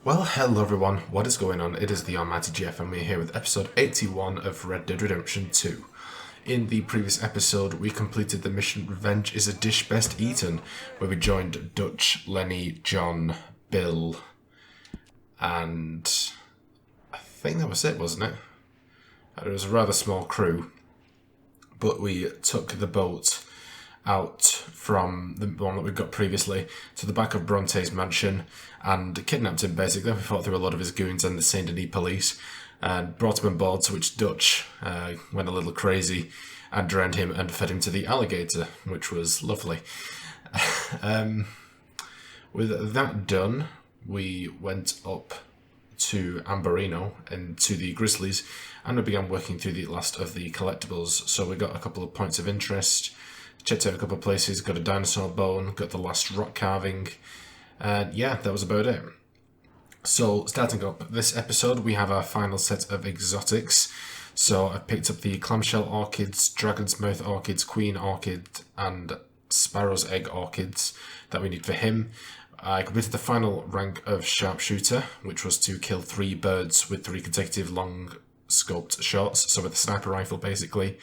Well, hello everyone, what is going on? It is TheAlmightyGeoff and we're here with episode 81 of Red Dead Redemption 2. In the previous episode, we completed the mission Revenge is a Dish Best Eaten, where we joined Dutch, Lenny, John, Bill, and I think that was it, wasn't it? It was a rather small crew, but we took the boat out from the one that we got previously to the back of Bronte's mansion and kidnapped him basically. We fought through a lot of his goons and the Saint Denis police and brought him on board, to which Dutch went a little crazy and drowned him and fed him to the alligator, which was lovely. With that done, we went up to Amberino and to the Grizzlies and we began working through the last of the collectibles. So we got a couple of points of interest, checked out a couple of places, got a dinosaur bone, got the last rock carving, and yeah, that was about it. So, starting up this episode, we have our final set of exotics. So, I've picked up the clamshell orchids, dragon's mouth orchids, queen orchid, and sparrow's egg orchids that we need for him. I completed the final rank of Sharpshooter, which was to kill 3 birds with 3 consecutive long scoped shots, so with a sniper rifle basically.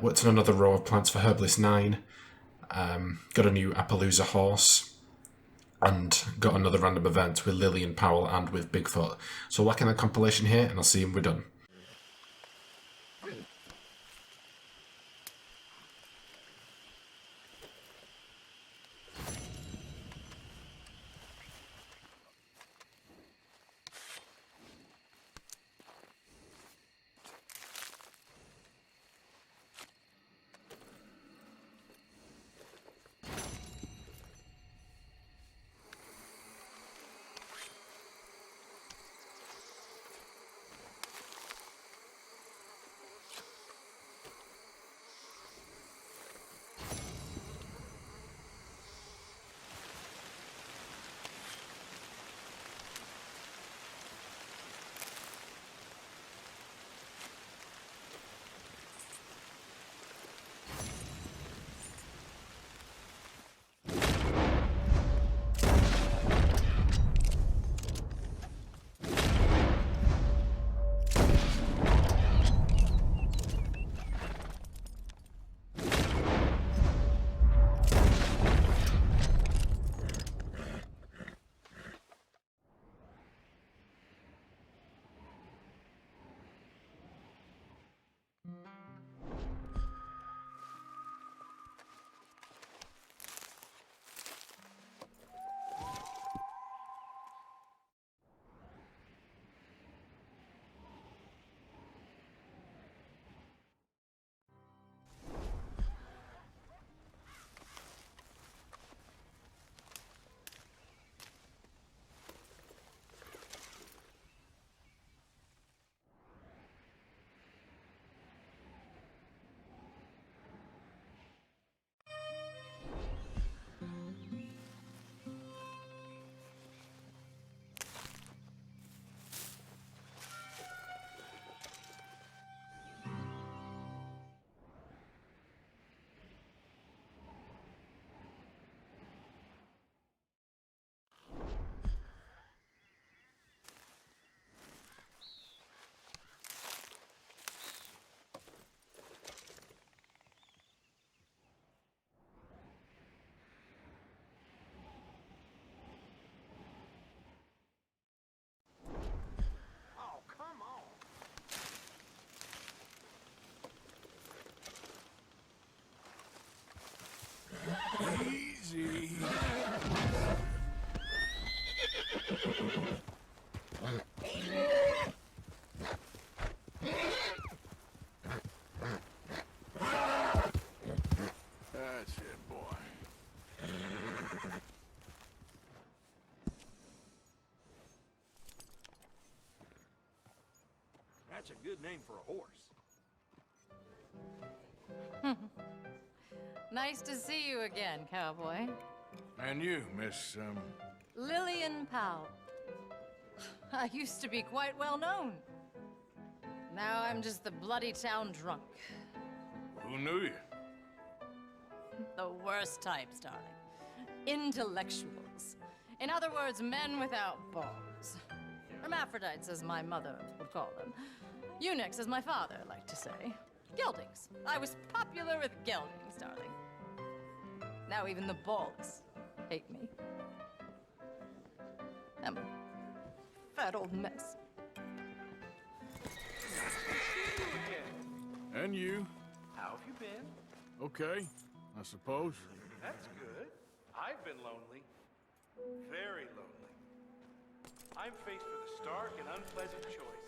Worked on another row of plants for Herbalist 9, got a new Appaloosa horse, and got another random event with Lillian Powell and with Bigfoot. So whack in that compilation here, and I'll see you when we're done. Easy. That's it, boy. That's a good name for a horse. Nice to see you again, cowboy. And you, Miss, Lillian Powell. I used to be quite well known. Now I'm just the bloody town drunk. who knew you? The worst types, darling. Intellectuals. In other words, men without balls. Hermaphrodites, as my mother would call them. Eunuchs, as my father liked to say. Geldings. I was popular with geldings, darling. Now even the balls hate me. I'm a fat old mess. And you? How have you been? Okay, I suppose. That's good. I've been lonely. Very lonely. I'm faced with a stark and unpleasant choice.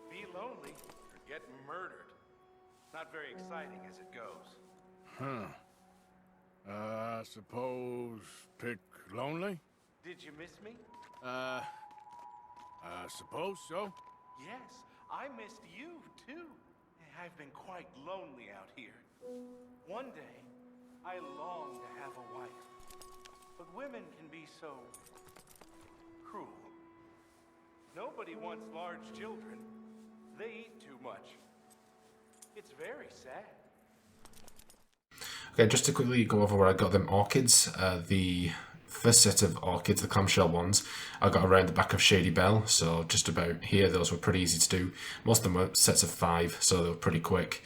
Be lonely or get murdered. Not very exciting as it goes. Huh. I suppose pick lonely? Did you miss me? I suppose so. Yes, I missed you too. I've been quite lonely out here. One day, I long to have a wife. But women can be so cruel. Nobody wants large children. They eat too much. It's very sad. Okay, just to quickly go over where I got them orchids. The first set of orchids, the clamshell ones, I got around the back of Shady Bell, so just about here. Those were pretty easy to do. Most of them were sets of 5, so they were pretty quick.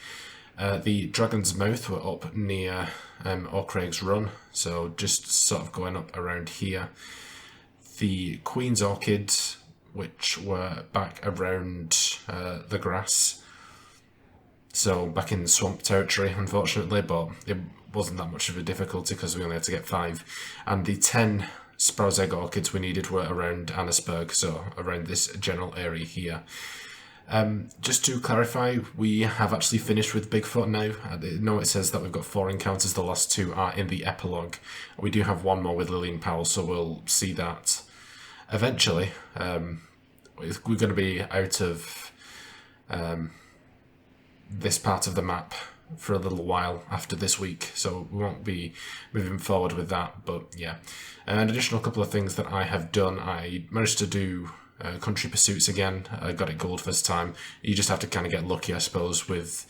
The Dragon's Mouth were up near O'Craig's Run, so just sort of going up around here. The Queen's Orchids, which were back around the grass, so back in swamp territory, unfortunately, but it wasn't that much of a difficulty because we only had to get 5. And the 10 Sprouse Egg Orchids we needed were around Annisburg, so around this general area here. Just to clarify, we have actually finished with Bigfoot now. I know it says that we've got 4 encounters, the last 2 are in the epilogue. We do have 1 more with Lillian Powell, so we'll see that eventually. We're going to be out of this part of the map for a little while after this week, so we won't be moving forward with that, but yeah. An additional couple of things that I have done. I managed to do Country Pursuits again. I got it gold first time. You just have to kind of get lucky, I suppose, with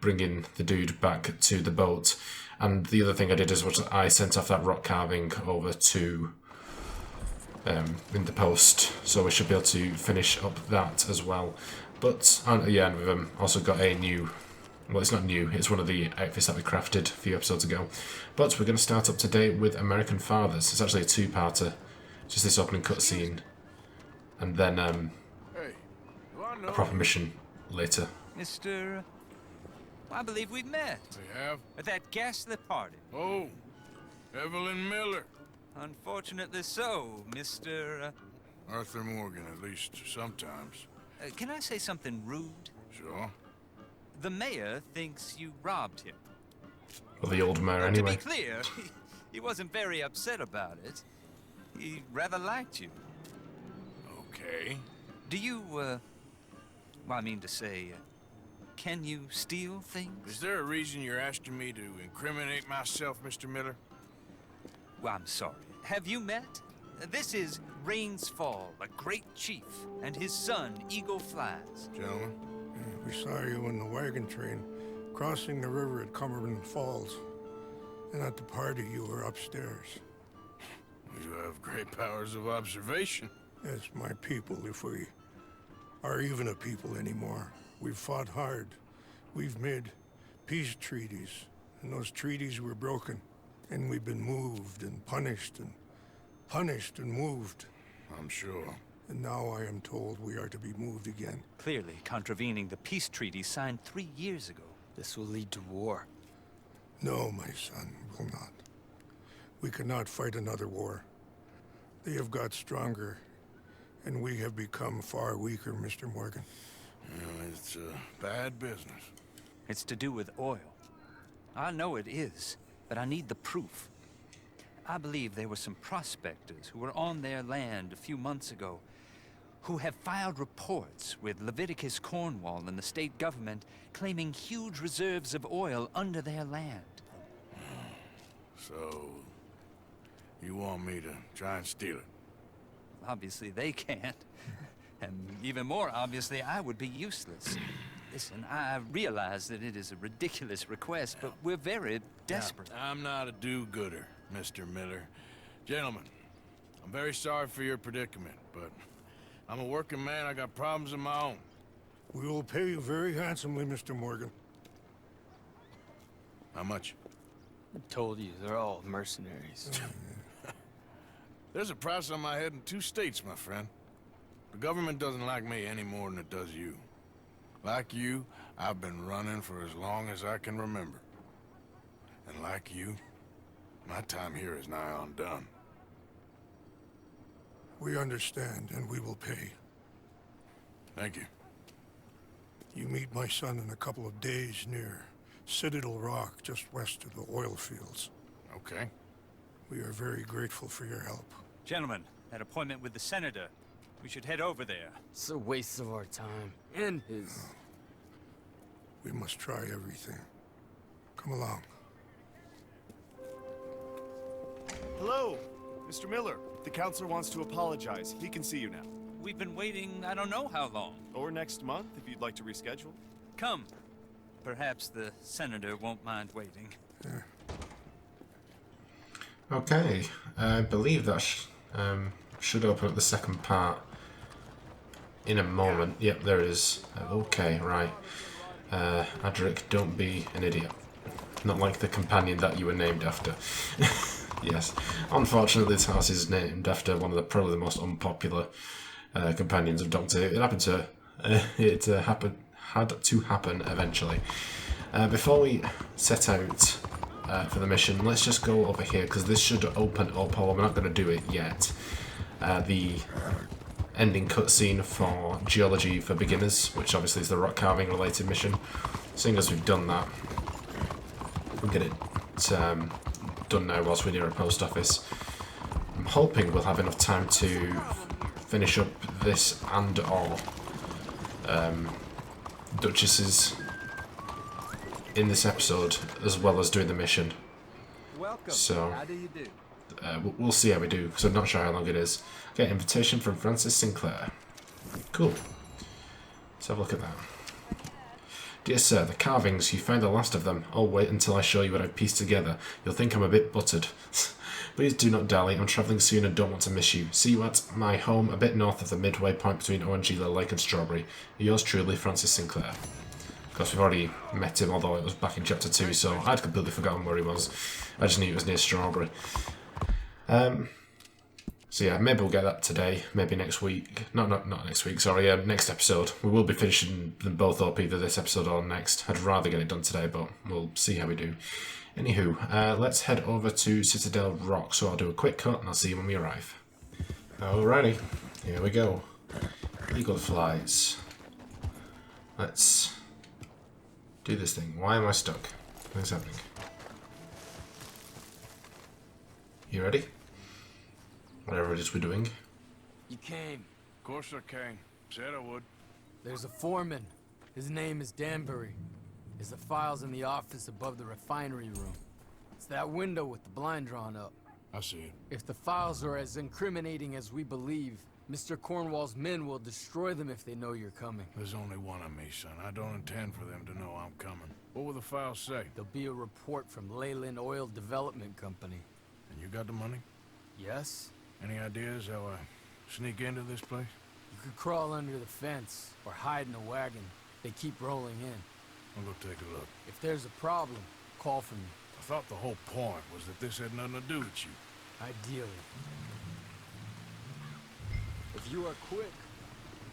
bringing the dude back to the boat. And the other thing I did is I sent off that rock carving over to in the post, so we should be able to finish up that as well. But yeah, and we've also got a new, well, it's not new, it's one of the outfits that we crafted a few episodes ago. But we're going to start up today with American Fathers. It's actually a 2-parter, just this opening cutscene, and then Hey, do I know a proper mission later. Mr. I believe we've met we have? at that ghastly party. Oh, Evelyn Miller. Unfortunately so, Mr. Arthur Morgan, at least sometimes. Can I say something rude? Sure. The mayor thinks you robbed him. Well, the old mayor anyway. To be clear, he wasn't very upset about it. He rather liked you. Okay. Do you, well, I mean to say, can you steal things? Is there a reason you're asking me to incriminate myself, Mr. Miller? Well, I'm sorry. Have you met? This is Rains Fall, a great chief, and his son, Eagle Flies. Gentlemen? We saw you in the wagon train, crossing the river at Cumberland Falls. And at the party, you were upstairs. You have great powers of observation. Yes, my people, if we are even a people anymore. We've fought hard. We've made peace treaties, and those treaties were broken. And we've been moved and punished and moved. I'm sure. And now I am told we are to be moved again. Clearly contravening the peace treaty signed 3 years ago. This will lead to war. No, my son, will not. We cannot fight another war. They have got stronger, and we have become far weaker, Mr. Morgan. Well, it's a bad business. It's to do with oil. I know it is, but I need the proof. I believe there were some prospectors who were on their land a few months ago who have filed reports with Leviticus Cornwall and the state government claiming huge reserves of oil under their land. So, you want me to try and steal it? Obviously they can't. And even more obviously, I would be useless. Listen, I realize that it is a ridiculous request, but we're very desperate. I'm not a do-gooder, Mr. Miller. Gentlemen, I'm very sorry for your predicament, but I'm a working man. I got problems of my own. We will pay you very handsomely, Mr. Morgan. How much? I told you, they're all mercenaries. There's a price on my head in 2 states, my friend. The government doesn't like me any more than it does you. Like you, I've been running for as long as I can remember. And like you, my time here is nigh undone. We understand, and we will pay. Thank you. You meet my son in a couple of days near Citadel Rock, just west of the oil fields. Okay. We are very grateful for your help. Gentlemen, that appointment with the senator. We should head over there. It's a waste of our time. And his. We must try everything. Come along. Hello, Mr. Miller. The counselor wants to apologize. He can see you now. We've been waiting I don't know how long. Or next month, if you'd like to reschedule. Come. Perhaps the senator won't mind waiting. Okay, I believe that should open up the second part in a moment. Yep, there it is. Okay, right. Adric, don't be an idiot. Not like the companion that you were named after. Yes. Unfortunately, this house is named after one of the probably the most unpopular companions of Doctor Who. It happened to had to happen eventually. Before we set out for the mission, let's just go over here because this should open up, although we're not going to do it yet. The ending cutscene for Geology for Beginners, which obviously is the rock carving related mission. Seeing as we've done that, we'll get it done now whilst we're near a post office. I'm hoping we'll have enough time to finish up this and or Duchess's in this episode, as well as doing the mission. Welcome. So, how do you do? We'll see how we do, because I'm not sure how long it is. Okay, invitation from Francis Sinclair. Cool. Let's have a look at that. Dear sir, the carvings, you found the last of them. Oh, wait until I show you what I've pieced together. You'll think I'm a bit buttered. Please do not dally, I'm travelling soon and don't want to miss you. See you at my home a bit north of the midway point between Orangila Lake and Strawberry. Yours truly, Francis Sinclair. Of course, we've already met him, although it was back in Chapter 2, so I'd completely forgotten where he was. I just knew it was near Strawberry. So yeah, maybe we'll get that today, maybe next week. Not next week, sorry, next episode. We will be finishing them both up, either this episode or next. I'd rather get it done today, but we'll see how we do. Anywho, let's head over to Citadel Rock, so I'll do a quick cut and I'll see you when we arrive. Alrighty, here we go. Eagle flies. Let's do this thing. Why am I stuck? What's happening? You ready? Whatever it is we're doing. You came. Of course I came. Said I would. There's a foreman. His name is Danbury. There's the files in the office above the refinery room. It's that window with the blind drawn up. I see it. If the files are as incriminating as we believe, Mr. Cornwall's men will destroy them if they know you're coming. There's only one of me, son. I don't intend for them to know I'm coming. What will the files say? There'll be a report from Leyland Oil Development Company. And you got the money? Yes? Any ideas how I sneak into this place? You could crawl under the fence or hide in a wagon. They keep rolling in. I'll go take a look. If there's a problem, call for me. I thought the whole point was that this had nothing to do with you. Ideally. If you are quick,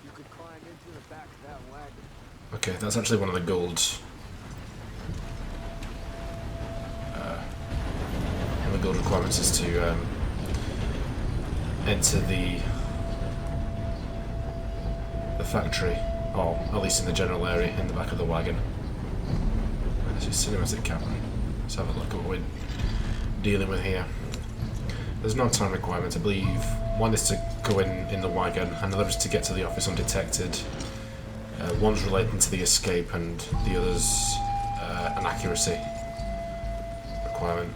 you could climb into the back of that wagon. Okay, that's actually one of the gold. One of the gold requirements is to enter the factory, or at least in the general area in the back of the wagon. There's your cinematic camera. Let's have a look at what we're dealing with here. There's no time requirement, I believe. One is to go in the wagon, another is to get to the office undetected. One's relating to the escape, and the other's an accuracy requirement.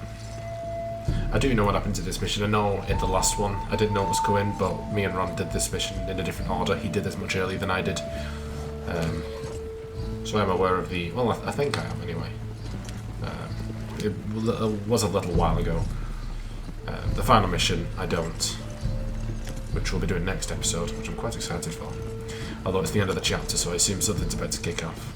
I do know what happened to this mission. I know in the last one I didn't know what was going, but me and Ron did this mission in a different order. He did this much earlier than I did. So I'm aware of the... Well, I think I am anyway. It was a little while ago. The final mission, I don't. which we'll be doing next episode, which I'm quite excited for. Although it's the end of the chapter, so I assume something's about to kick off.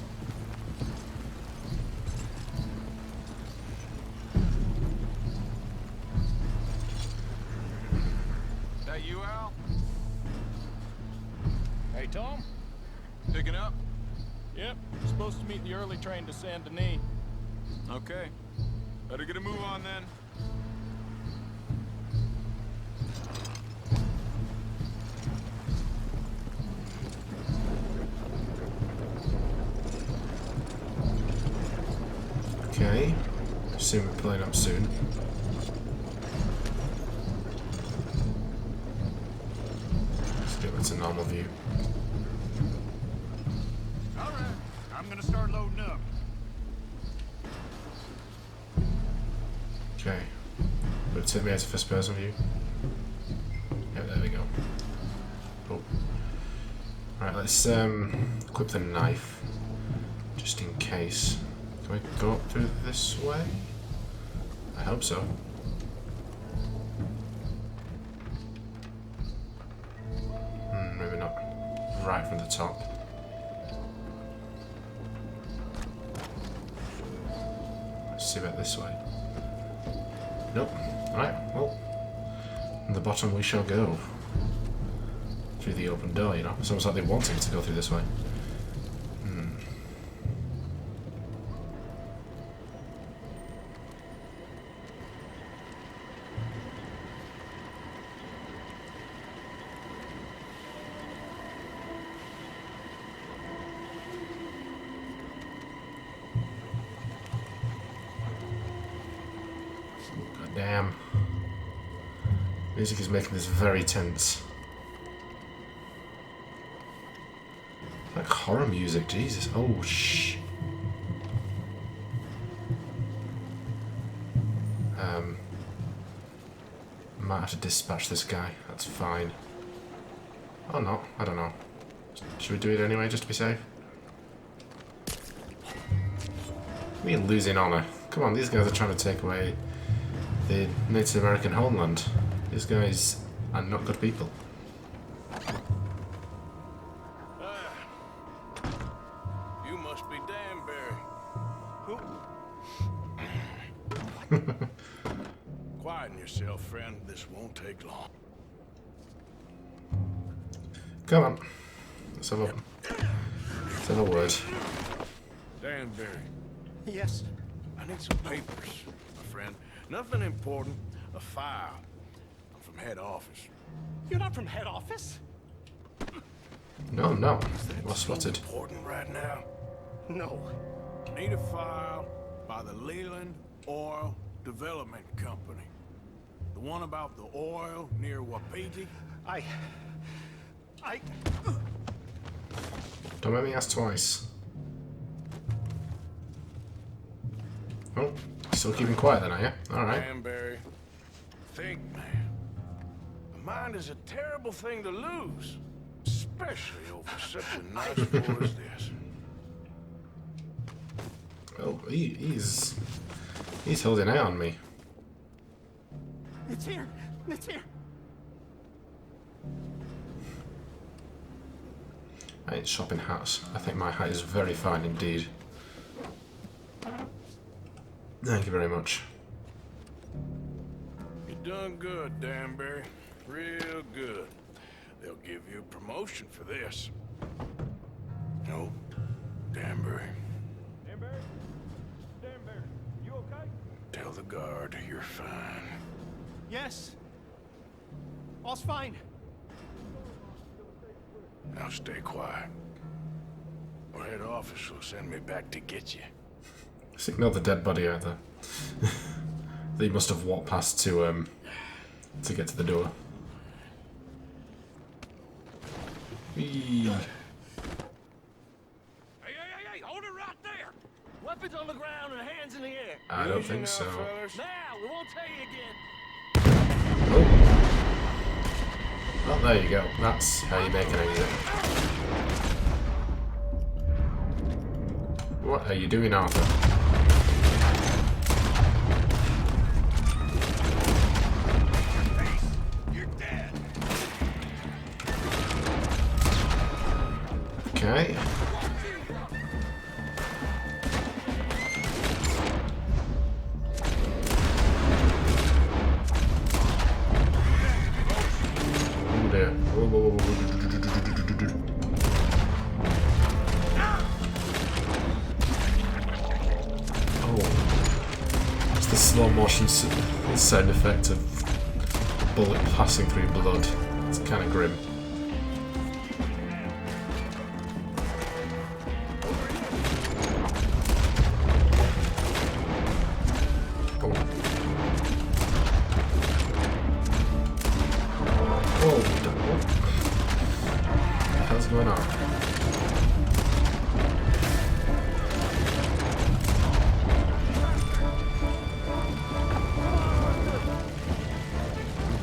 That you, Al? Hey, Tom? Picking up? Yep, supposed to meet the early train to Saint Denis. Okay. Better get a move on then. Okay. Assume we're pulling up soon. Let's get back to normal view. All right. I'm gonna start loading up. Okay. Will it take me out to first person view? Yeah, there we go. Oh. Alright, let's equip the knife. Just in case. Can we go up through this way? I hope so. Maybe not. Right from the top. Let's see about this way. Nope. Alright, well. On the bottom we shall go. Through the open door, you know. It's almost like they wanted to go through this way. God damn. Music is making this very tense. Like horror music, Jesus. Oh, shh. Might have to dispatch this guy. That's fine. Oh no, I don't know. Should we do it anyway, just to be safe? We're losing honor. Come on, these guys are trying to take away the Native American homeland. These guys are not good people. You must be Danbury. Who? Quieten yourself, friend. This won't take long. Come on. Let's have a word. Danbury, Yes. I need some papers, my friend. Nothing important. A file. I'm from head office. You're not from head office? No, no. That Well spotted. important right now? No. Need a file by the Leland Oil Development Company. The one about the oil near Wapiti? I... Don't make me ask twice. Oh, still keeping quiet then, are you? Alright. Danbury, think, man. A mind is a terrible thing to lose. Especially over such a nice war as this. Oh, he's holding out on me. It's here. It's here. I ain't shopping hats. I think my hat is very fine indeed. Thank you very much. You done good, Danbury. Real good. They'll give you a promotion for this. No, Danbury. Danbury? Danbury, you okay? Tell the guard you're fine. Yes. All's fine. Now stay quiet. Or head office will send me back to get you. Just ignore the dead body out there. They must have walked past to get to the door. Whee. Hey, hold it right there. Weapons on the ground and hands in the air. I don't Easy think now, so. fellas. Now, we won't tell you again. Oh. Well, there you go. That's how you make an exit. What are you doing, Arthur? You're dead. Okay. Oh dear. Whoa, whoa, whoa, whoa. Oh. It's the slow motion sound effect of bullet passing through blood. It's kind of grim.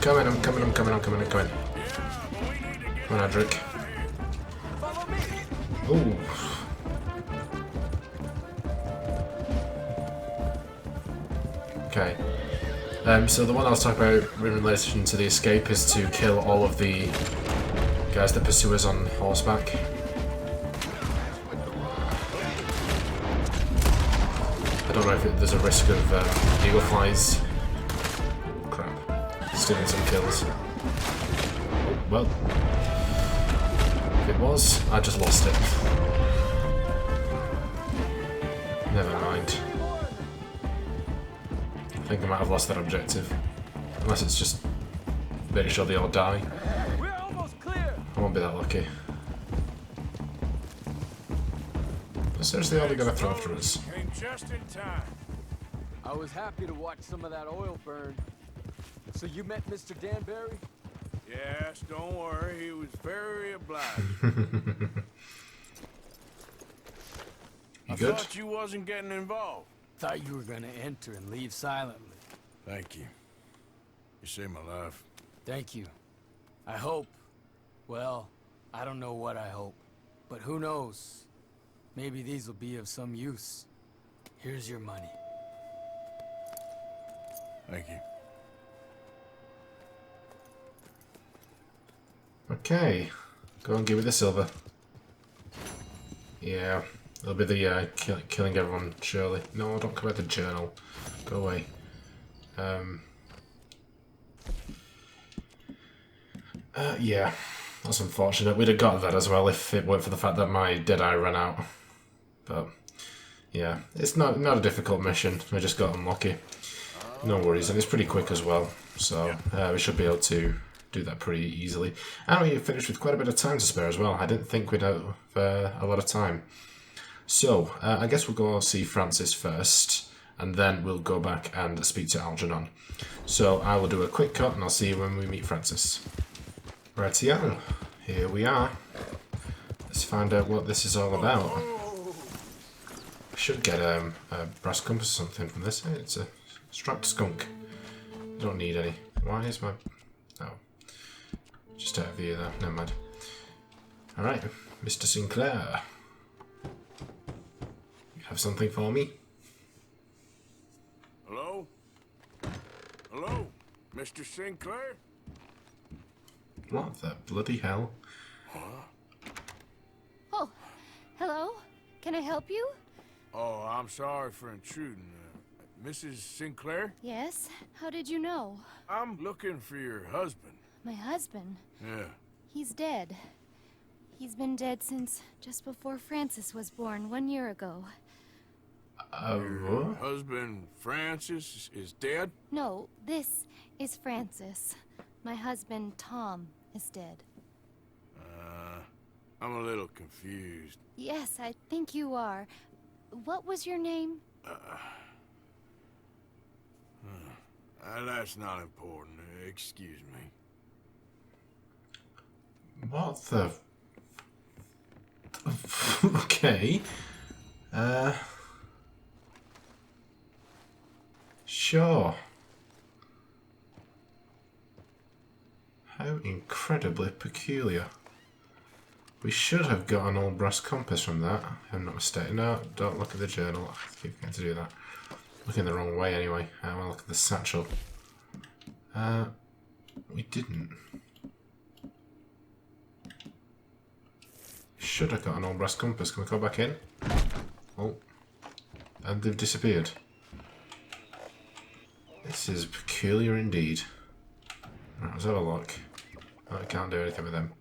Going on? I'm coming. Come on, Adric. Ooh. Okay. So the one I was talking about in relation to the escape is to kill all of the guys that pursue us on horseback. I don't know if there's a risk of eagle flies. Crap. Stealing some kills. Oh, well. If it was, I just lost it. Never mind. I think I might have lost that objective. Unless it's just making sure they all die. I won't be that lucky. But seriously, all they gotta throw after us. Came just in time. I was happy to watch some of that oil burn. So you met Mr. Danbury? Yes, don't worry. He was very obliged. You I good? thought you wasn't getting involved. Thought you were gonna enter and leave silently. Thank you. You saved my life. Thank you. I hope. Well, I don't know what I hope. But who knows? Maybe these will be of some use. Here's your money. Thank you. Okay. Go and give me the silver. Yeah. It'll be the killing everyone, surely. No, don't come out the journal. Go away. Yeah. That's unfortunate. We'd have got that as well if it weren't for the fact that my Deadeye ran out. But, yeah. It's not a difficult mission. I just got unlucky. No worries. And it's pretty quick as well. So, we should be able to do that pretty easily. And we finished with quite a bit of time to spare as well. I didn't think we'd have a lot of time. So, I guess we'll go see Francis first, and then we'll go back and speak to Algernon. So, I will do a quick cut, and I'll see you when we meet Francis. Rightio, here we are. Let's find out what this is all about. I should get a brass compass or something from this. Hey, it's a strapped skunk. I don't need any. Why is my... Oh. Just out of view there. Never mind. Alright, Mr. Sinclair. You have something for me? Hello? Hello? Mr. Sinclair? What the bloody hell? Oh, hello? Can I help you? Oh, I'm sorry for intruding. Mrs. Sinclair? Yes? How did you know? I'm looking for your husband. My husband? Yeah. He's dead. He's been dead since just before Francis was born 1 year ago. Your husband, Francis, is dead? No, this is Francis. My husband, Tom, is dead. I'm a little confused. Yes, I think you are. What was your name? That's not important. Excuse me. What the... Okay. Sure. How incredibly peculiar. We should have got an old brass compass from that, if I'm not mistaken. No, don't look at the journal. I keep forgetting to do that. Looking the wrong way anyway. I want to look at the satchel. We didn't. should have got an old brass compass. Can we go back in? Oh. And they've disappeared. This is peculiar indeed. Right, let's have a look. Oh, I can't do anything with them.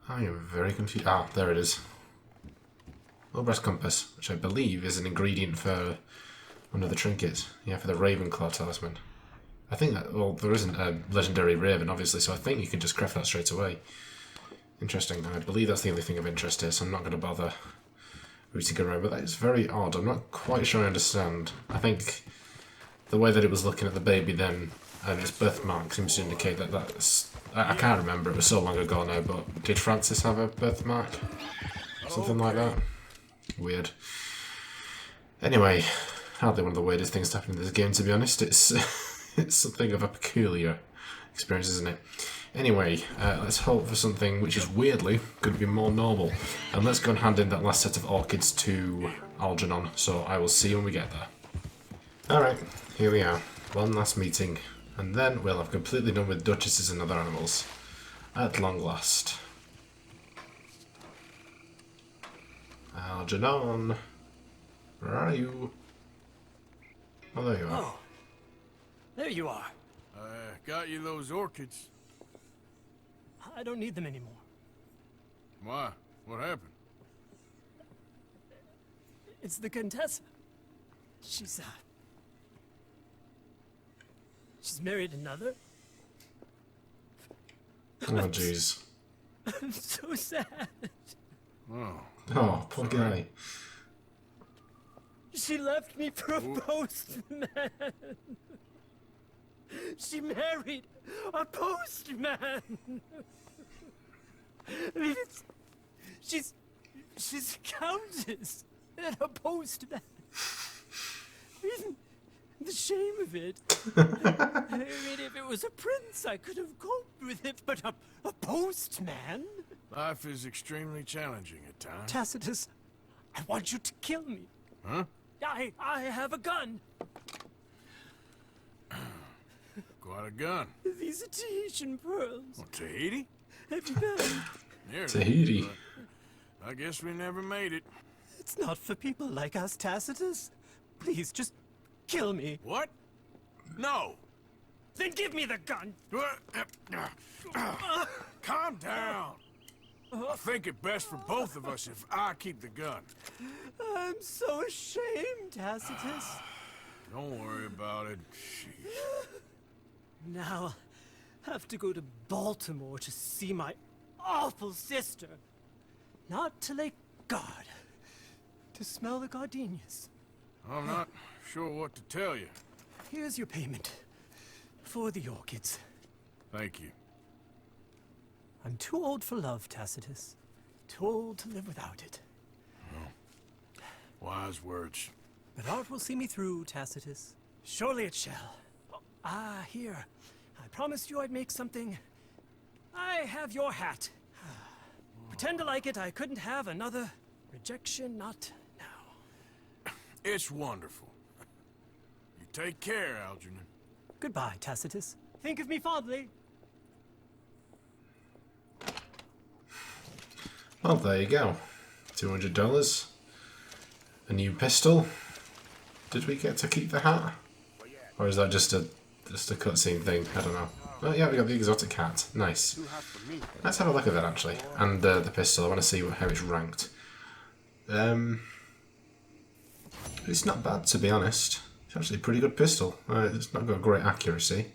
I am very confused. Ah, there it is. Low brass compass, which I believe is an ingredient for one of the trinkets. Yeah, for the Ravenclaw talisman. I think that, well, there isn't a legendary raven, obviously, so I think you can just craft that straight away. Interesting. I believe that's the only thing of interest here, so I'm not going to bother rooting around, but that is very odd. I'm not quite sure I understand. I think the way that it was looking at the baby then, and its birthmark seems to indicate that that's... I can't remember, it was so long ago now, but did Francis have a birthmark? Something like that? Weird. Anyway, hardly one of the weirdest things to happen in this game, to be honest. It's it's something of a peculiar experience, isn't it? Anyway, let's hope for something which is weirdly going to be more normal. And let's go and hand in that last set of orchids to Algernon, so I will see you when we get there. Alright, here we are. One last meeting. And then we'll have completely done with duchesses and other animals. At long last. Algernon, where are you? Oh, there you are. Oh, there you are. Got you those orchids. I don't need them anymore. Why? What happened? It's the Contessa. She's married another. Oh, jeez. I'm so sad. Oh. Oh, poor guy. She left me for a postman. She married a postman. I mean, she's a countess and a postman. Even the shame of it. I mean, if it was a prince, I could have coped with it, but a postman? Life is extremely challenging at times. Tacitus, I want you to kill me. Huh? I have a gun. Quite a gun. These are Tahitian pearls. Well, Tahiti? Have you been? Nearly, Tahiti. but I guess we never made it. It's not for people like us, Tacitus. Please, just kill me. What? No. Then give me the gun. Calm down. I think it best for both of us if I keep the gun. I'm so ashamed, Tacitus. Don't worry about it. Jeez. Now I'll have to go to Baltimore to see my awful sister. Not to Lake God. To smell the gardenias. I'm not sure what to tell you. Here's your payment. For the orchids. Thank you. I'm too old for love, Tacitus. Too old to live without it. Oh. Wise words. But art will see me through, Tacitus. Surely it shall. Ah, here. I promised you I'd make something. I have your hat. Pretend to like it. I couldn't have another rejection, not now. It's wonderful. You take care, Algernon. Goodbye, Tacitus. Think of me fondly. Well, there you go. $200. A new pistol. Did we get to keep the hat? Or is that just a cutscene thing? I don't know. Oh yeah, we got the exotic hat. Nice. Let's have a look at that actually. And the pistol. I want to see how it's ranked. It's not bad, to be honest. It's actually a pretty good pistol. It's not got great accuracy.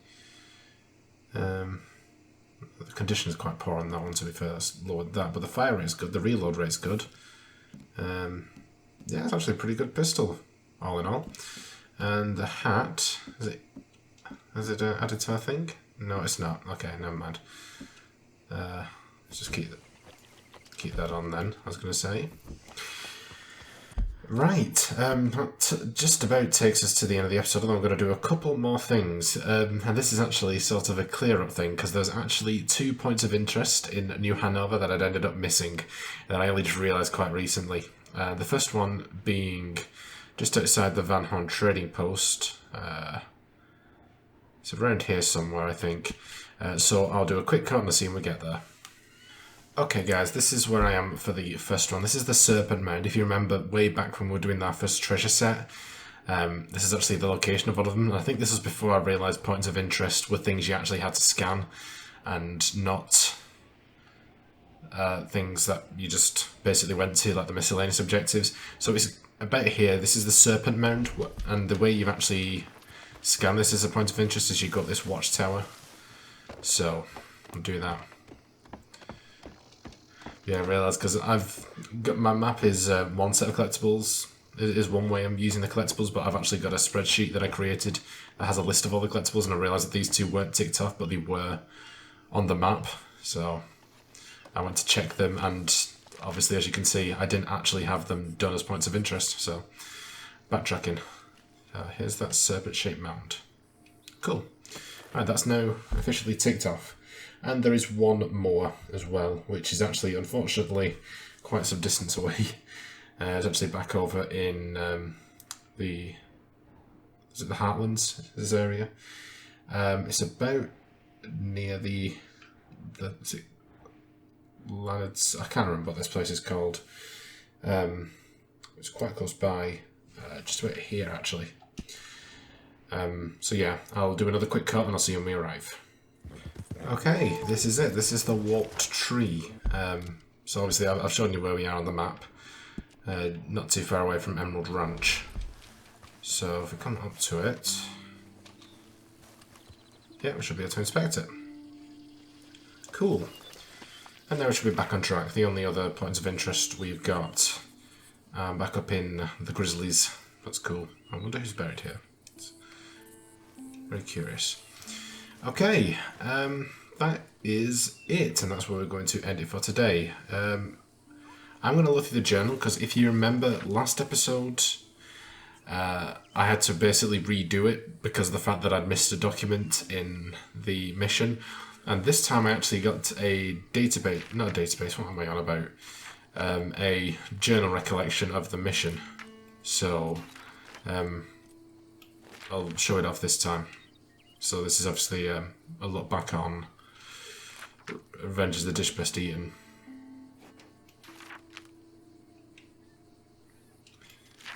The condition is quite poor on that one, to be fair. That's lowered that, but the fire rate's good. The reload rate's good. Yeah, it's actually a pretty good pistol, all in all. And the hat, is it added to our thing? No, it's not. Okay, never mind. Let's just keep that on then, I was going to say. Right, that just about takes us to the end of the episode, although I'm going to do a couple more things. And this is actually sort of a clear-up thing, because there's actually 2 points of interest in New Hanover that I'd ended up missing, that I only just realised quite recently. The first one being just outside the Van Horn trading post. It's around here somewhere, I think. So I'll do a quick cut and see when we get there. Okay guys, this is where I am for the first one. This is the Serpent Mound. If you remember way back when we were doing our first treasure set, this is actually the location of one of them. And I think this was before I realised points of interest were things you actually had to scan and not things that you just basically went to, like the miscellaneous objectives. So it's about here. This is the Serpent Mound, and the way you've actually scanned this as a point of interest is you've got this watchtower. So I'll do that. Yeah, I realised because I've got my map is one set of collectibles. It is one way I'm using the collectibles, but I've actually got a spreadsheet that I created that has a list of all the collectibles, and I realised that these two weren't ticked off, but they were on the map. So I went to check them, and obviously, as you can see, I didn't actually have them done as points of interest. So backtracking. Here's that serpent-shaped mound. Cool. Right, that's now officially ticked off. And there is one more as well, which is actually, unfortunately, quite some distance away. It's actually back over in the Heartlands, this area. It's about near the is it Lads? I can't remember what this place is called. It's quite close by, just about here actually. So yeah, I'll do another quick cut and I'll see you when we arrive. Okay, this is it. This is the warped tree. So obviously I've shown you where we are on the map. Not too far away from Emerald Ranch. So if we come up to it, yeah, we should be able to inspect it. Cool. And now we should be back on track. The only other points of interest we've got back up in the Grizzlies. That's cool. I wonder who's buried here. It's very curious. Okay, that is it, and that's where we're going to end it for today. I'm going to look through the journal, because if you remember last episode, I had to basically redo it because of the fact that I'd missed a document in the mission. And this time I actually got a database, not a database, what am I on about? A journal recollection of the mission. So, I'll show it off this time. So this is obviously a look back on Revenge is the Dish Best Eaten.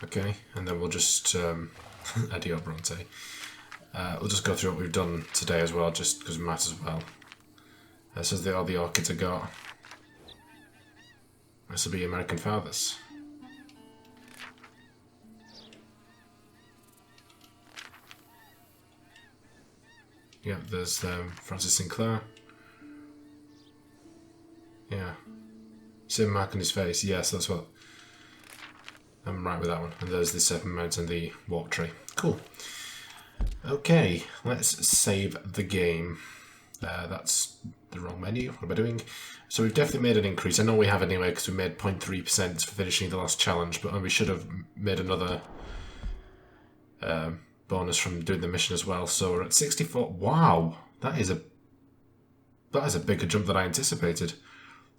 Okay, and then we'll just, Eddie Bronte. We'll just go through what we've done today as well, just because it might as well. This is all the orchids I got. This will be American Fathers. Yeah, there's Francis Sinclair. Yeah. Same mark on his face. Yes, that's what... I'm right with that one. And there's the Serpent Mound and the warp tree. Cool. Okay, let's save the game. That's the wrong menu. What am I doing? So we've definitely made an increase. I know we have anyway because we made 0.3% for finishing the last challenge, but we should have made another bonus from doing the mission as well. So we're at 64. Wow, that is a bigger jump than I anticipated.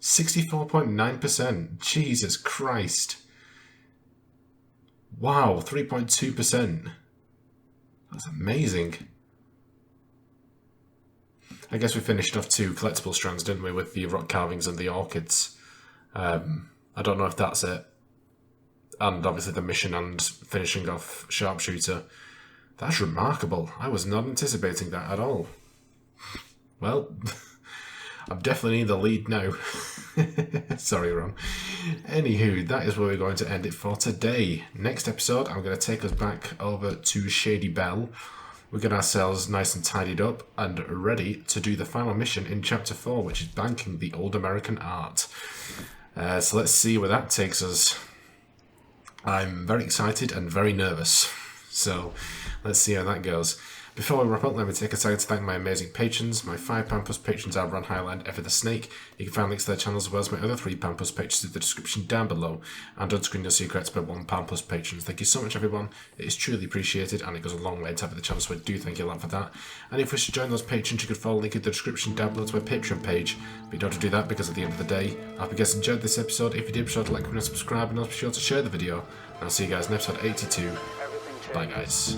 64.9%. Jesus Christ. Wow, 3.2%. That's amazing. I guess we finished off 2 collectible strands, didn't we, with the rock carvings and the orchids. I don't know if that's it. And obviously the mission and finishing off Sharpshooter. That's remarkable. I was not anticipating that at all. Well, I'm definitely in the lead now. Sorry, Ron. Anywho, that is where we're going to end it for today. Next episode, I'm going to take us back over to Shady Belle. We'll get ourselves nice and tidied up and ready to do the final mission in Chapter 4, which is banking the old American art. So let's see where that takes us. I'm very excited and very nervous. So let's see how that goes. Before we wrap up, let me take a second to thank my amazing patrons. My £5+ patrons are Ron Highland, Ever the Snake. You can find links to their channels as well as my other £3+ patrons in the description down below. And Unscreen No Secrets by £1+ patrons. Thank you so much, everyone. It is truly appreciated, and it goes a long way to help the channel, so I do thank you a lot for that. And if you wish to join those patrons, you can follow the link in the description down below to my Patreon page. But you don't have to do that, because at the end of the day, I hope you guys enjoyed this episode. If you did, be sure to like, comment, and subscribe, and also be sure to share the video. And I'll see you guys in episode 82. Bye, guys.